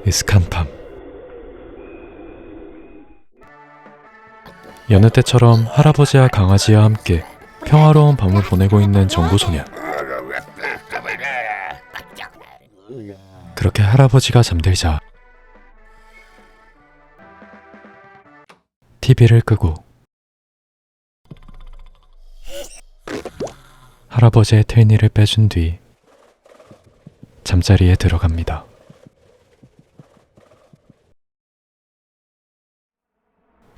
으슥한 밤. 여느 때처럼 할아버지와 강아지와 함께 평화로운 밤을 보내고 있는 정구소년. 그렇게 할아버지가 잠들자 TV를 끄고 할아버지의 테니를 빼준 뒤 잠자리에 들어갑니다.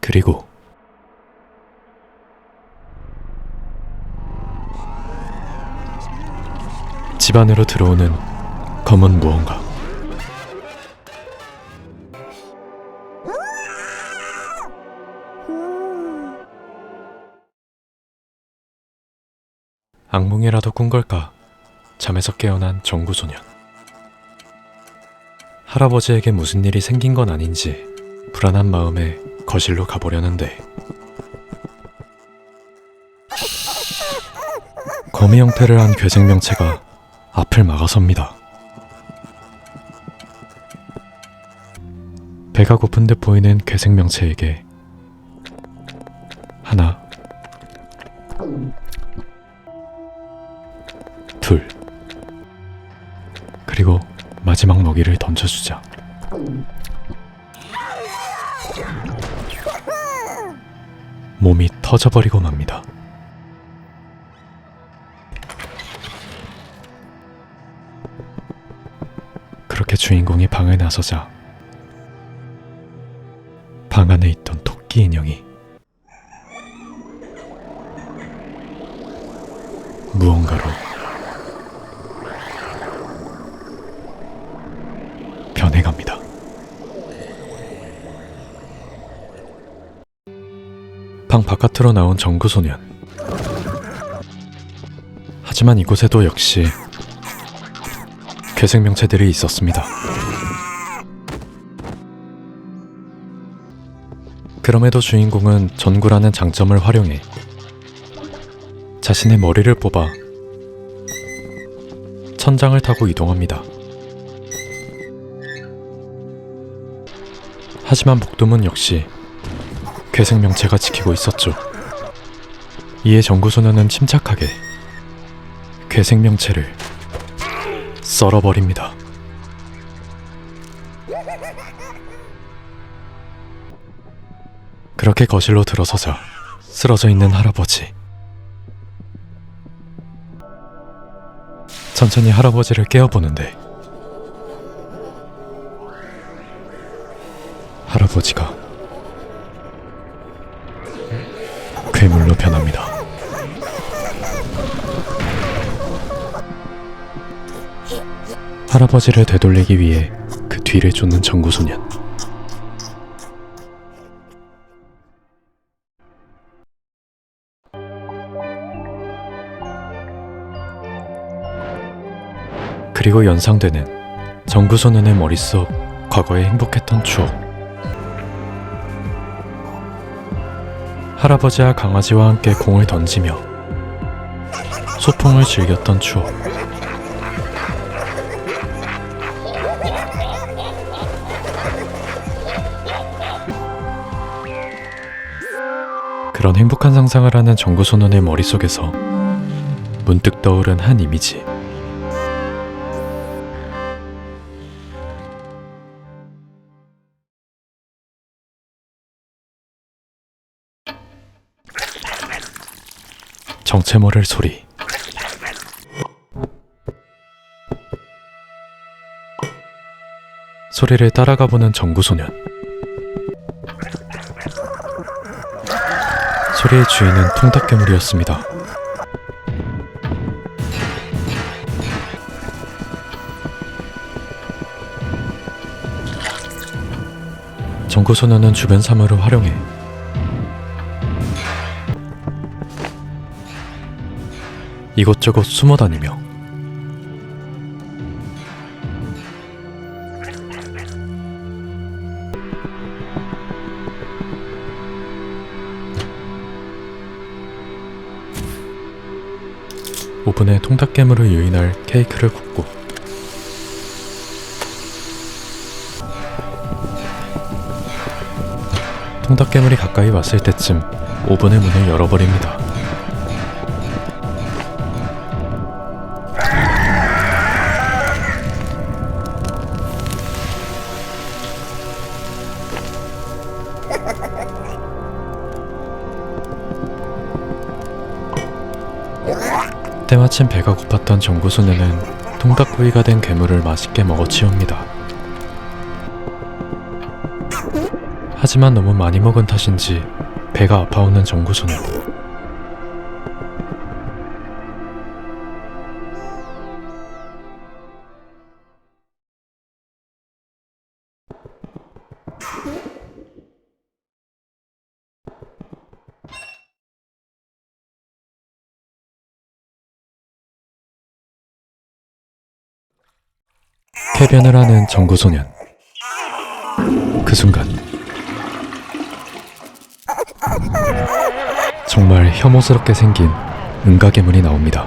그리고 집 안으로 들어오는 검은 무언가. 악몽이라도 꾼 걸까? 잠에서 깨어난 정구소년. 할아버지에게 무슨 일이 생긴 건 아닌지 불안한 마음에 거실로 가보려는데 거미 형태를 한 괴생명체가 앞을 막아섭니다. 배가 고픈 듯 보이는 괴생명체에게 하나, 둘, 그리고 마지막 먹이를 던져주자. 몸이 터져버리고 맙니다. 그렇게 주인공이 방에 나서자 방 안에 있던 토끼 인형이 무언가로 변해갑니다. 방 바깥으로 나온 정구소년. 하지만 이곳에도 역시 괴생명체들이 있었습니다. 그럼에도 주인공은 전구라는 장점을 활용해 자신의 머리를 뽑아 천장을 타고 이동합니다. 하지만 목돔은 역시 괴생명체가 지키고 있었죠. 이에 정구소년은 침착하게 괴생명체를 썰어버립니다. 그렇게 거실로 들어서자 쓰러져 있는 할아버지. 천천히 할아버지를 깨워보는데 할아버지가 괴물로 변합니다. 할아버지를 되돌리기 위해 그 뒤를 쫓는 정구소년. 그리고 연상되는 정구소년의 머릿속 과거의 행복했던 추억. 할아버지와 강아지와 함께 공을 던지며 소풍을 즐겼던 추억. 그런 행복한 상상을 하는 정구소년의 머릿속에서 문득 떠오른 한 이미지. 정체 모를 소리. 소리를 따라가보는 정구소년. 소리의 주인은 통닭괴물이었습니다. 정구소년은 주변 사물을 활용해 이곳저곳 숨어다니며 오븐에 통닭괴물을 유인할 케이크를 굽고 통닭괴물이 가까이 왔을 때쯤 오븐의 문을 열어버립니다. 때마침 배가 고팠던 정구소녀는 통닭구이가 된 괴물을 맛있게 먹어치웁니다. 하지만 너무 많이 먹은 탓인지 배가 아파오는 정구소녀. 쾌변을 하는 정구소년. 그 순간 정말 혐오스럽게 생긴 은가괴물이 나옵니다.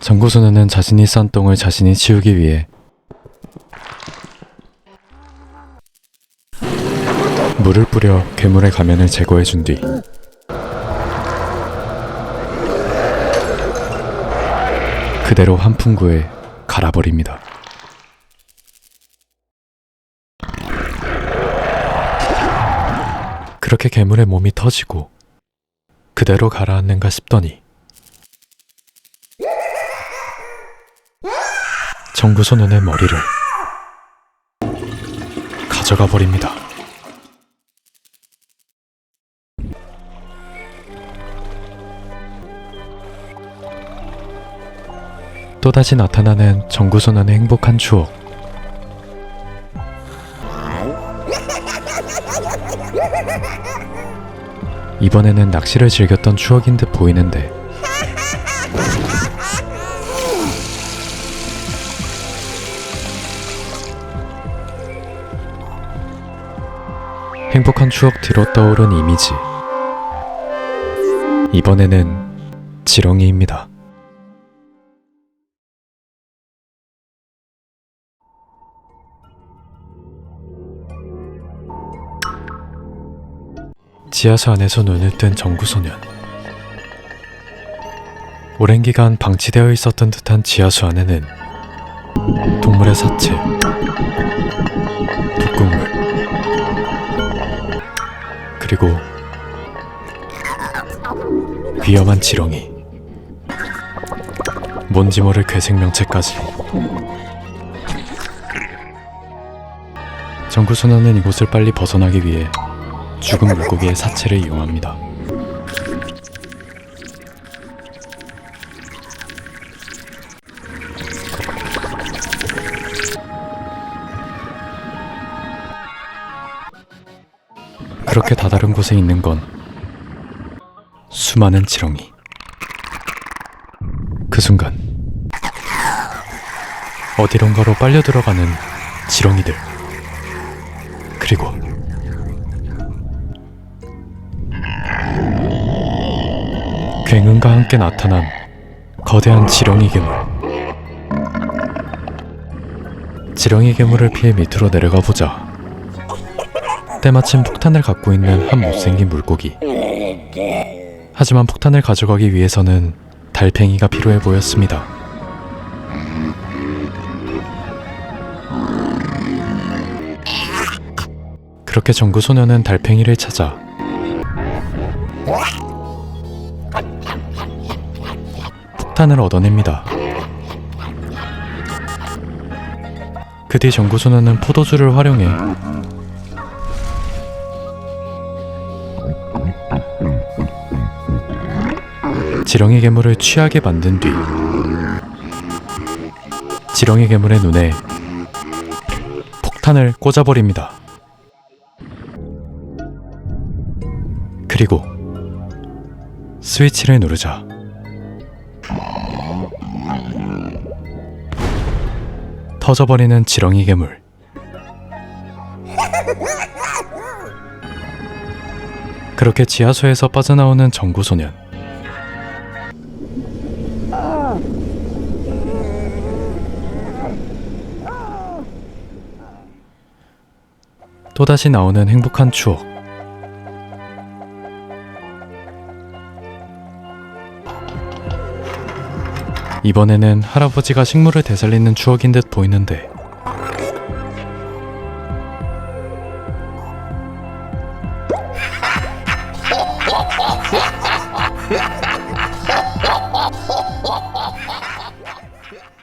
정구소년은 자신이 싼 똥을 자신이 치우기 위해 물을 뿌려 괴물의 가면을 제거해준 뒤 그대로 한풍구에 갈아버립니다. 그렇게 괴물의 몸이 터지고 그대로 가라앉는가 싶더니 정구소년의 머리를 가져가 버립니다. 또다시 나타나는 정구소년의 행복한 추억. 이번에는 낚시를 즐겼던 추억인 듯 보이는데 행복한 추억 뒤로 떠오른 이미지. 이번에는 지렁이입니다. 지하수 안에서 눈을 뜬 정구소년. 오랜 기간 방치되어 있었던 듯한 지하수 안에는 동물의 사체, 북극물, 그리고 위험한 지렁이, 뭔지 모를 괴생명체까지. 정구소년은 이곳을 빨리 벗어나기 위해 죽은 물고기의 사체를 이용합니다. 그렇게 다다른 곳에 있는 건 수많은 지렁이. 그 순간 어디론가로 빨려 들어가는 지렁이들. 그리고 굉음과 함께 나타난 거대한 지렁이 괴물. 지렁이 괴물을 피해 밑으로 내려가 보자 때마침 폭탄을 갖고 있는 한 못생긴 물고기. 하지만 폭탄을 가져가기 위해서는 달팽이가 필요해 보였습니다. 그렇게 정구소년은 달팽이를 찾아 폭탄을 얻어냅니다. 그 뒤 정구소년은 포도주를 활용해 지렁이 괴물을 취하게 만든 뒤 지렁이 괴물의 눈에 폭탄을 꽂아버립니다. 그리고 스위치를 누르자 터져버리는 지렁이 괴물. 그렇게 지하수에서 빠져나오는 정구소년. 또다시 나오는 행복한 추억. 이번에는 할아버지가 식물을 되살리는 추억인 듯 보이는데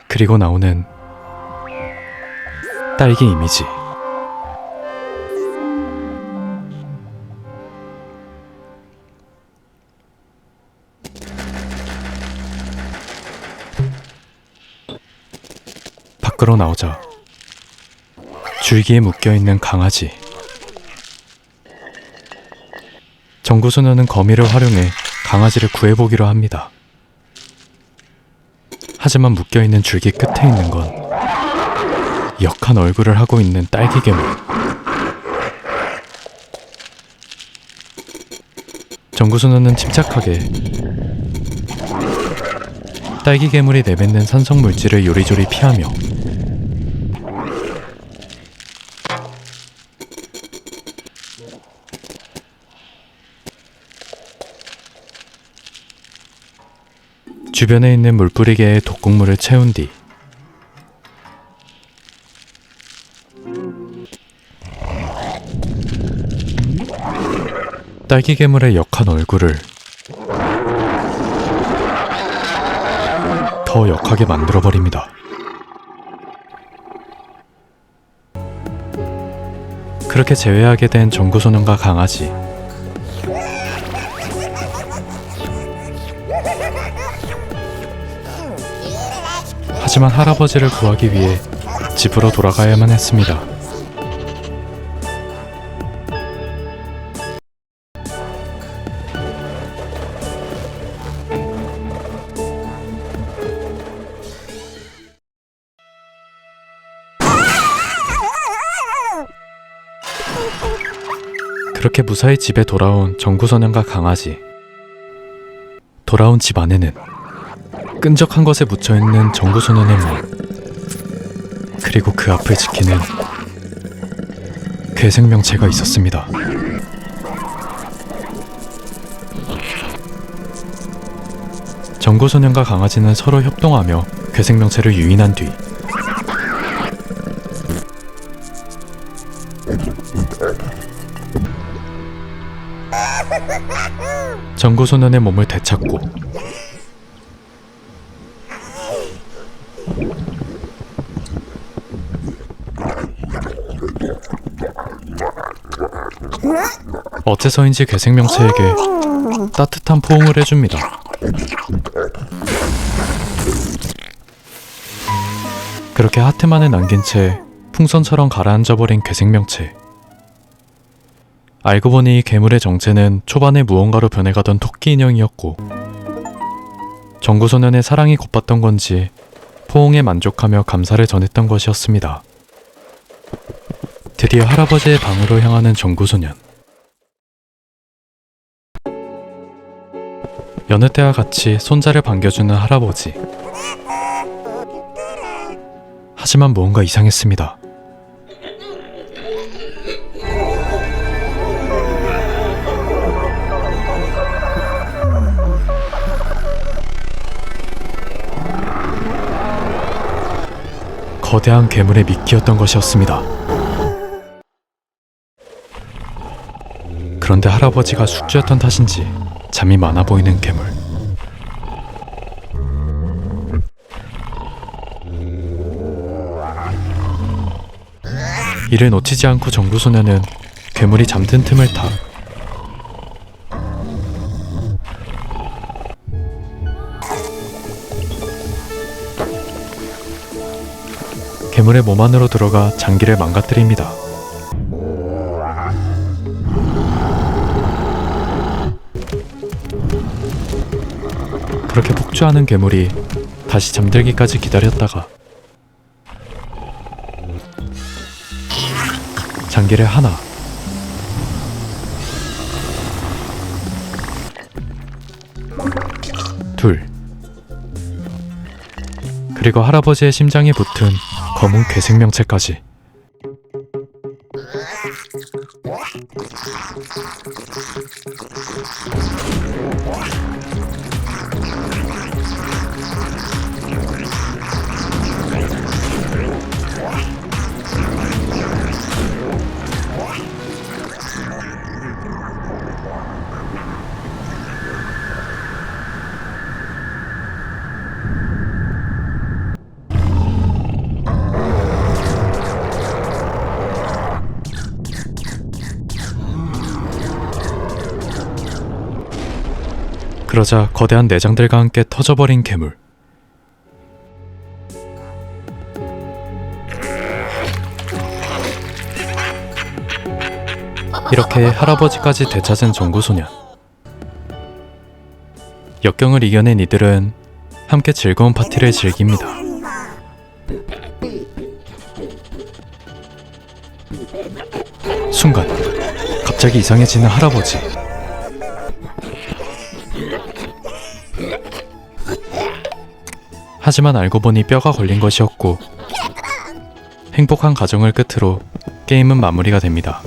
그리고 나오는 딸기 이미지. 밖으로 나오자 줄기에 묶여있는 강아지. 정구소녀는 거미를 활용해 강아지를 구해보기로 합니다. 하지만 묶여있는 줄기 끝에 있는 건 역한 얼굴을 하고 있는 딸기 괴물. 정구소녀는 침착하게 딸기 괴물이 내뱉는 산성 물질을 요리조리 피하며 주변에 있는 물뿌리개에 독극물을 채운 뒤 딸기 괴물의 역한 얼굴을 더 역하게 만들어버립니다. 그렇게 재회하게 된 정구소년과 강아지. 하지만 할아버지를 구하기 위해 집으로 돌아가야만 했습니다. 그렇게 무사히 집에 돌아온 정구소년과 강아지. 돌아온 집 안에는 끈적한 것에 묻혀있는 정구소년의 몸, 그리고 그 앞을 지키는 괴생명체가 있었습니다. 정구소년과 강아지는 서로 협동하며 괴생명체를 유인한 뒤 정구소년의 몸을 되찾고 어째서인지 괴생명체에게 따뜻한 포옹을 해줍니다. 그렇게 하트만을 남긴 채 풍선처럼 가라앉아버린 괴생명체. 알고 보니 이 괴물의 정체는 초반에 무언가로 변해가던 토끼 인형이었고 정구소년의 사랑이 고팠던 건지 포옹에 만족하며 감사를 전했던 것이었습니다. 드디어 할아버지의 방으로 향하는 정구소년. 여느 때와 같이 손자를 반겨주는 할아버지. 하지만 무언가 이상했습니다. 거대한 괴물의 미끼였던 것이었습니다. 그런데 할아버지가 숙주였던 탓인지 잠이 많아 보이는 괴물. 이를 놓치지 않고 정구소년은 괴물이 잠든 틈을 타 괴물의 몸 안으로 들어가 장기를 망가뜨립니다. 그렇게 폭주하는 괴물이 다시 잠들기까지 기다렸다가 장기를 하나, 둘, 그리고 할아버지의 심장에 붙은 검은 괴생명체까지. 그러자 거대한 내장들과 함께 터져버린 괴물. 이렇게 할아버지까지 되찾은 정구소년. 역경을 이겨낸 이들은 함께 즐거운 파티를 즐깁니다. 순간 갑자기 이상해지는 할아버지. 하지만 알고 보니 뼈가 걸린 것이었고 행복한 가정을 끝으로 게임은 마무리가 됩니다.